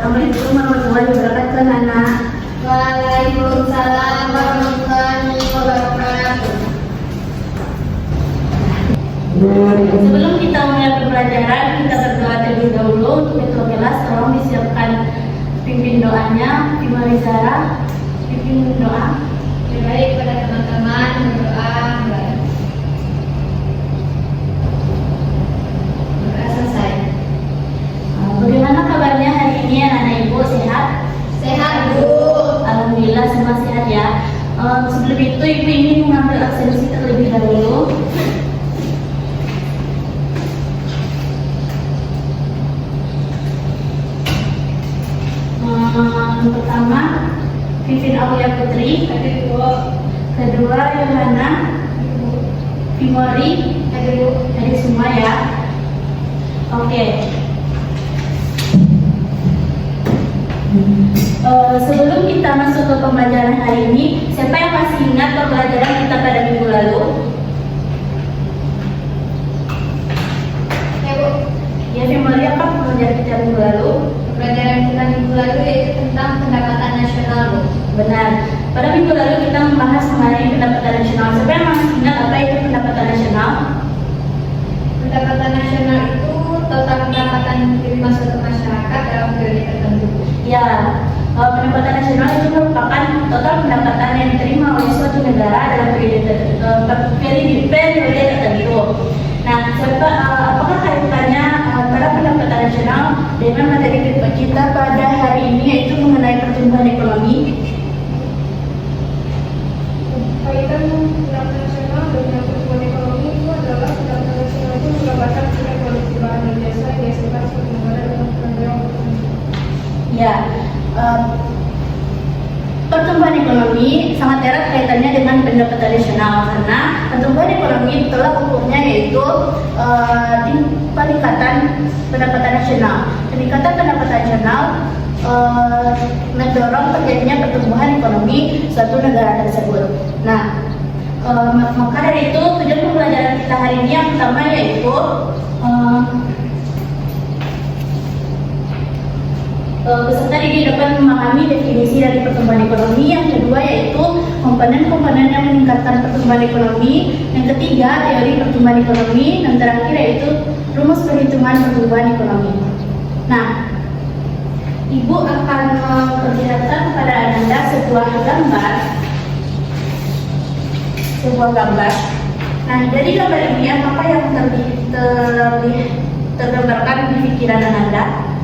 Assalamualaikum warahmatullahi wabarakatuh, Nana. Waalaikumsalam warahmatullahi wabarakatuh. Sebelum kita mulai pembelajaran, kita berdoa terlebih dahulu. Untuk ketua kelas, tolong disiapkan pimpin doanya. Dimari Zara, pimpin doa. Baik pada teman-teman berdoa. Berdoa selesai. Bagaimana kabarnya hari ini, anak-anak ibu? Sehat? Sehat, Bu. Alhamdulillah semua sehat ya. Sebelum itu ibu ingin mengambil absensi terlebih dahulu. Yang pertama Vivin Aulia Putri, kedua Yohana Fimori, dari semua ya. Oke. Sebelum kita masuk ke pembelajaran hari ini, siapa yang masih ingat pembelajaran kita pada minggu lalu? Ya, Bu. Ya, Fimori, apa pembelajaran kita minggu lalu? Pembelajaran kita minggu lalu yaitu tentang pendapatan nasional, Bu. Benar. Pada minggu lalu kita membahas mengenai pendapatan nasional. Siapa yang masih ingat apa itu pendapatan nasional? Pendapatan nasional itu total pendapatan yang diterima suatu masyarakat dalam periode tertentu. Ya, pendapatan nasional itu merupakan total pendapatan yang diterima oleh suatu negara dalam periode tertentu. Nah, apakah kaitannya antara pendapatan nasional dengan materi kita pada hari ini, yaitu mengenai pertumbuhan ekonomi? Kaitan pendapatan nasional dengan pertumbuhan ekonomi itu adalah pendapatan nasional itu menggambarkan tingkat produksi barang dan jasa yang dihasilkan suatu negara dalam program. Ya, pertumbuhan ekonomi sangat erat kaitannya dengan pendapatan nasional, karena pertumbuhan ekonomi telah ukurnya yaitu peningkatan pendapatan nasional. Peningkatan pendapatan nasional mendorong terjadinya pertumbuhan ekonomi suatu negara tersebut. Nah, maka dari itu tujuan pembelajaran kita hari ini yang pertama yaitu peserta didik dapat memahami definisi dari pertumbuhan ekonomi. Yang kedua yaitu komponen-komponen yang meningkatkan pertumbuhan ekonomi. Yang ketiga teori pertumbuhan ekonomi. Dan terakhir yaitu rumus perhitungan pertumbuhan ekonomi. Nah, Ibu akan memperlihatkan kepada Anda sebuah gambar. Nah, dari gambar ini apa yang tergambarkan di pikiran Anda?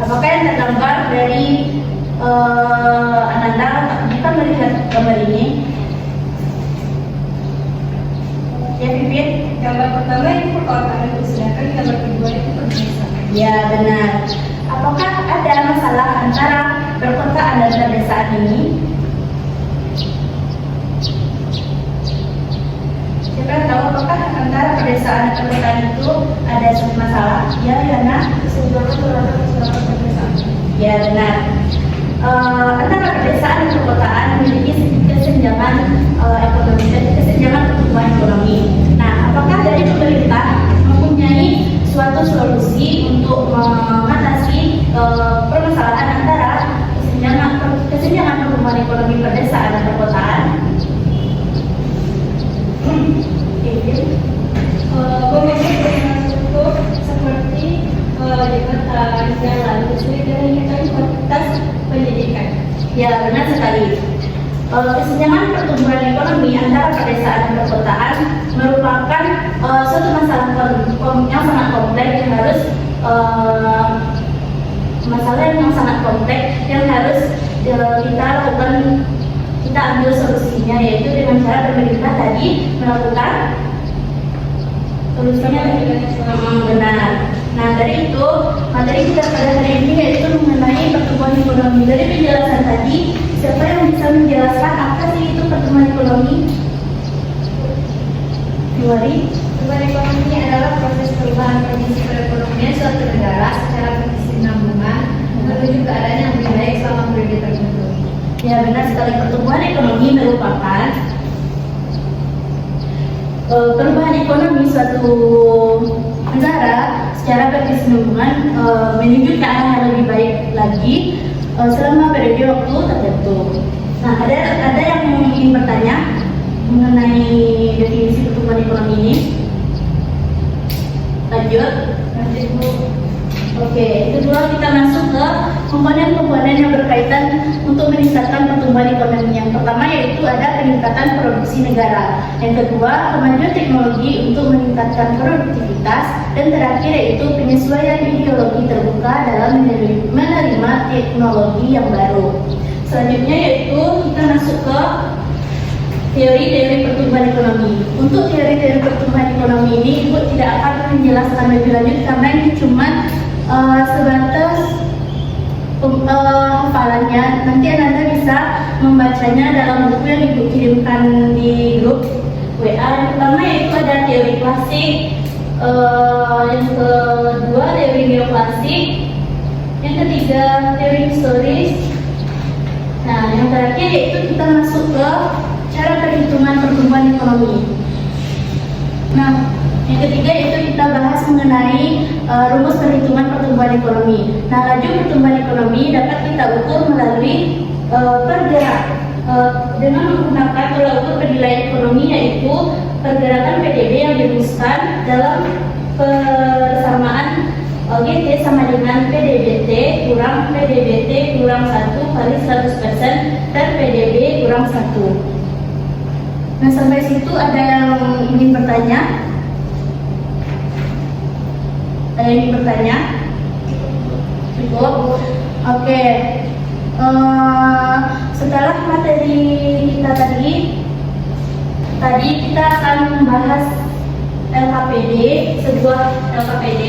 Apakah yang tergambar dari Ananda jika melihat gambar ini? Ya, Pipin? Gambar pertama itu perkotaan, sedangkan gambar kedua itu pedesaan. Ya, benar. Apakah ada masalah antara perkotaan dan pedesaan ini? Siapa yang tahu apakah antara pedesaan dan perkotaan itu ada suatu masalah? Ya, Yana? Ya, benar. Antara pedesaan dan perkotaan memiliki kesenjangan ekonomi dan kesenjangan pertumbuhan ekonomi. Nah, apakah dari pemerintah mempunyai suatu solusi untuk mengatasi permasalahan antara kesenjangan pertumbuhan ekonomi pedesaan dan perkotaan? Memiliki infrastruktur seperti jembatan, jalan, listrik, dan meningkatkan kualitas pendidikan. Ya, benar sekali. Kesenjangan pertumbuhan ekonomi antara pedesaan dan perkotaan merupakan suatu masalah yang sangat kompleks yang harus kita ambil solusinya, yaitu dengan cara pemerintah tadi melakukan solusinya benar. Nah, dari itu materi kita pada hari ini yaitu mengenai pertumbuhan ekonomi. Dari penjelasan tadi, siapa yang bisa menjelaskan apa sih itu pertumbuhan ekonomi? Fimori? Pertumbuhan ekonomi adalah proses perubahan kondisi perekonomian suatu negara secara berkesinambungan menuju keadaan yang lebih baik selama periode tertentu. Ya, benar sekali. Pertumbuhan ekonomi merupakan perubahan ekonomi suatu berkesinambungan menuju ke arah yang lebih baik lagi selama periode waktu tertentu. Nah, ada yang ingin bertanya mengenai definisi pertumbuhan ekonomi ini? Lanjut. Bu. Oke, kedua kita masuk ke komponen-komponen yang berkaitan untuk meningkatkan pertumbuhan ekonomi. Yang pertama yaitu ada peningkatan produksi negara. Yang kedua, kemajuan teknologi untuk meningkatkan produktivitas. Dan terakhir yaitu penyesuaian ideologi terbuka dalam menerima teknologi yang baru. Selanjutnya yaitu kita masuk ke teori-teori pertumbuhan ekonomi. Untuk teori-teori pertumbuhan ekonomi ini, Ibu tidak akan menjelaskan lebih lanjut karena ini cuma sebatas hafalannya. Nanti Anda bisa membacanya dalam buku yang Ibu kirimkan di grup WA. Yang pertama yaitu ada teori klasik, yang kedua teori neoklasik, yang ketiga teori historis. Nah, yang terakhir yaitu kita masuk ke cara perhitungan pertumbuhan ekonomi. Nah, yang ketiga yaitu kita bahas mengenai rumus perhitungan pertumbuhan ekonomi. Nah, laju pertumbuhan ekonomi dapat kita ukur melalui dengan menggunakan tolak ukur penilaian ekonomi, yaitu pergerakan PDB yang dirumuskan dalam persamaan GT sama dengan PDBT kurang PDBT kurang 1 kali 100% dan PDB kurang 1. Nah, sampai situ ada yang ingin bertanya? Ada yang ingin bertanya? Cukup? Oke. Setelah materi kita tadi kita akan membahas LKPD, sebuah LKPD.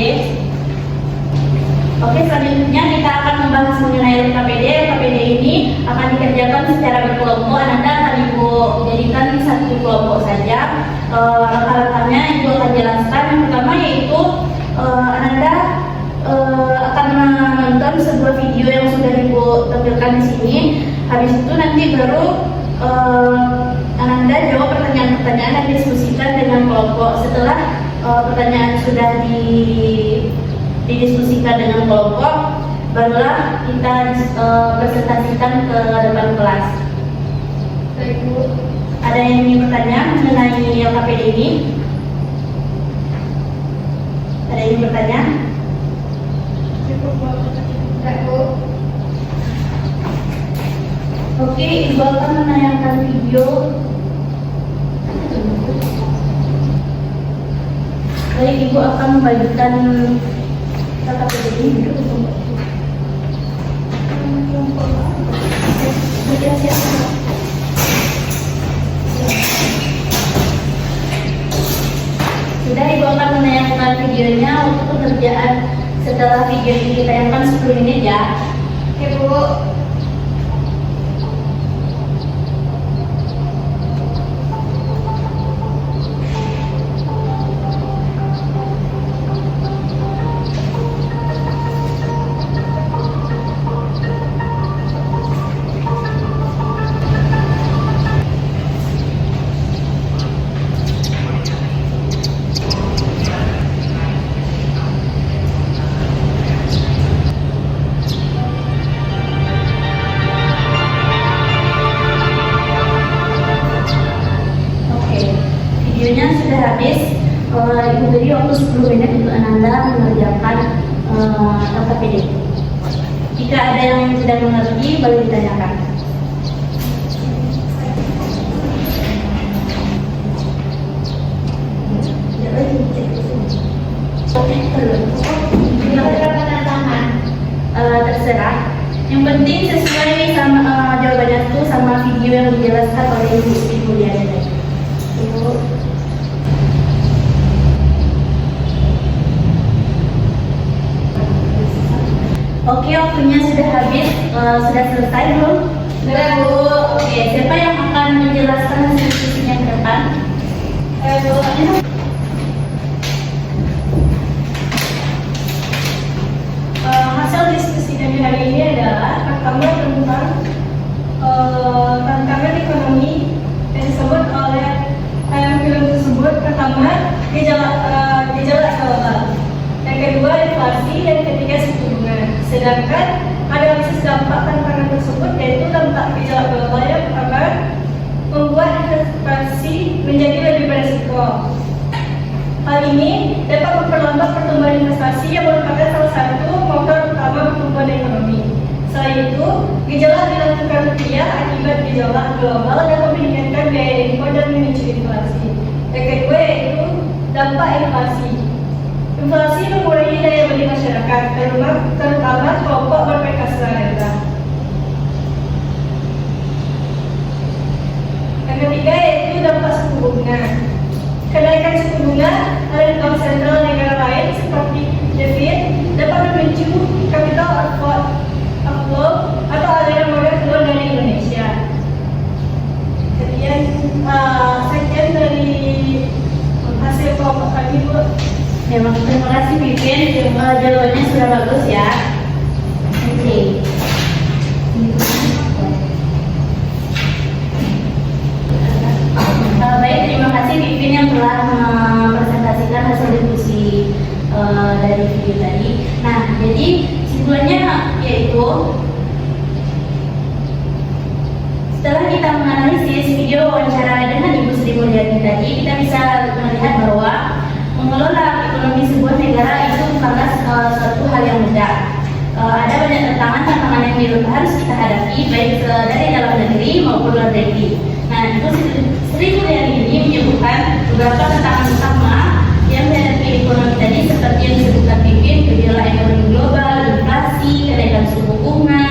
Oke, selanjutnya kita akan membahas mengenai LKPD. LKPD ini akan dikerjakan secara berkelompok. Anda akan Ibu jadikan satu kelompok saja. Langkah-langkahnya Ibu akan jelaskan. Yang pertama yaitu Anda akan menonton sebuah video yang sudah Ibu tampilkan di sini. Habis itu nanti baru Anda jawab pertanyaan-pertanyaan yang didiskusikan dengan kelompok. Setelah pertanyaan sudah didiskusikan dengan kelompok, barulah kita presentasikan ke depan kelas. Baik, Bu. Ada yang ingin bertanya mengenai LKPD ini? Ada yang ingin bertanya? Cukup, Bu. Baik, Bu. Oke, Ibu akan menayangkan video. Baik, Ibu akan membagikan LKPD ini. Sudah, Ibu akan menayangkan videonya. Untuk pekerjaan setelah video ini ditayangkan 10 menit ya. Oke, Bu. Videonya sudah habis. Ibu beri waktu 10 menit untuk Anda mengerjakan LKPD. Jika ada yang tidak mengerti, boleh ditanyakan. Terserah. Yang penting sesuai sama jawabannya itu sama video yang dijelaskan oleh Ibu Mulyani tadi. Ibu. Oke, waktunya sudah habis. Sudah selesai belum? Sudah, Bu. Oke, siapa yang akan menjelaskan hasil diskusinya ke depan? Bu. Hasil diskusi kami hari ini adalah Pertama tentang tantangan ekonomi yang disebut oleh film tersebut. Pertama, gejala global. Yang kedua, inflasi. pertumbuhan investasi yang merupakan salah satu motor utama pertumbuhan ekonomi. Selain itu, gejala dilakukan rupiah akibat gejolak global dapat meningkatkan biaya impor dan memicu inflasi. Yang kedua yaitu dampak inflasi. Inflasi mengurangi daya beli masyarakat, terutama kelompok berpenghasilan rendah. Yang ketiga yaitu dampak suku bunga. Kenaikan suku bunga oleh bank sentral negara lain seperti The Fed dapat memicu capital outflow atau aliran modal keluar dari Indonesia. Sekian dari hasil kelompok kami, Bu. Memang terima kasih Pipin, jawabannya sudah bagus ya. Oke. Baik, terima kasih Pipin yang telah mempresentasikan hasil diskusi dari video tadi. Nah, jadi kesimpulannya yaitu setelah kita menganalisis video wawancara dengan Ibu Sri Mulyani tadi, kita bisa melihat bahwa mengelola ekonomi sebuah negara itu bukanlah suatu hal yang mudah. Ada banyak tantangan yang harus kita hadapi, baik dari dalam negeri maupun luar negeri. Nah, Ibu Sri Mulyani ini menyebutkan beberapa tantangan utama yang dihadapi ekonomi tadi, seperti yang disebutkan Pipin, gejolak ekonomi global, inflasi, kenaikan suku bunga,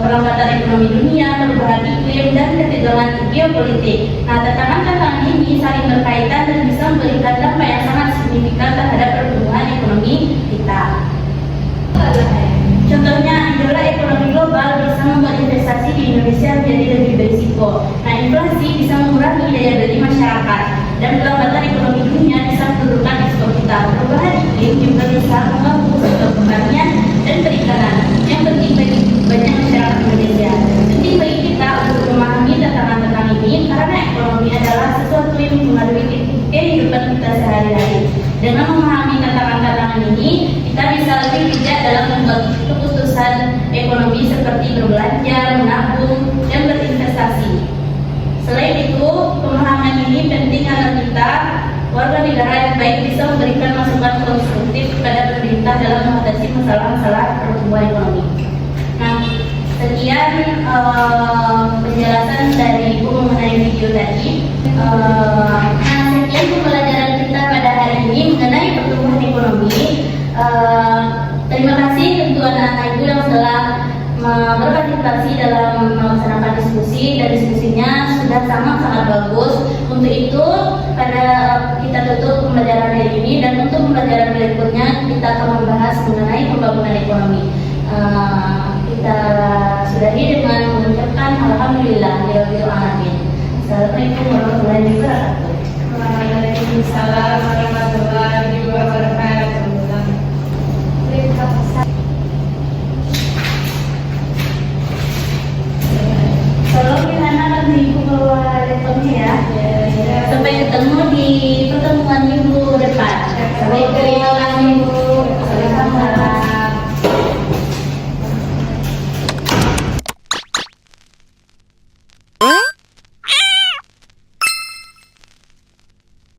perlambatan ekonomi dunia, perubahan iklim, dan ketegangan geopolitik. Nah, tantangan-tantangan ini saling berkaitan dan bisa memberikan dampak yang sangat signifikan terhadap pertumbuhan ekonomi kita. Contohnya, gejolak ekonomi global bisa membuat investasi di Indonesia menjadi lebih berisiko. Nah, inflasi bisa mengurangi daya beli masyarakat, dan perlambatan ekonomi dunia bisa menurunkan ekspor kita. Perubahan iklim juga bisa mengganggu sektor pertanian dan perikanan yang penting bagi banyak masyarakat Indonesia. Penting bagi kita untuk memahami tantangan-tantangan ini karena ekonomi adalah sesuatu yang mempengaruhi kehidupan kita sehari-hari. Dengan memahami tantangan-tantangan ini, kita bisa lebih bijak dalam membuat keputusan ekonomi seperti berbelanja, menabung, dan berinvestasi. Selain itu, pemahaman ini penting agar kita, warga negara yang baik, bisa memberikan masukan konstruktif kepada pemerintah dalam mengatasi masalah-masalah pertumbuhan ekonomi. Nah, sekian penjelasan dari Ibu mengenai video tadi. Sekian pembelajaran kita pada hari ini mengenai pertumbuhan ekonomi. Terima kasih untuk anak-anak Ibu yang telah berpartisipasi dalam melaksanakan diskusi, dan diskusinya sudah sangat bagus. Untuk itu, pada kita tutup pembelajaran hari ini, dan untuk pembelajaran berikutnya kita akan membahas mengenai pembangunan ekonomi. Kita sudahi dengan mengucapkan alhamdulillah rabbil alamin. Assalamualaikum warahmatullahi wabarakatuh. Waalaikumsalam warahmatullahi wabarakatuh.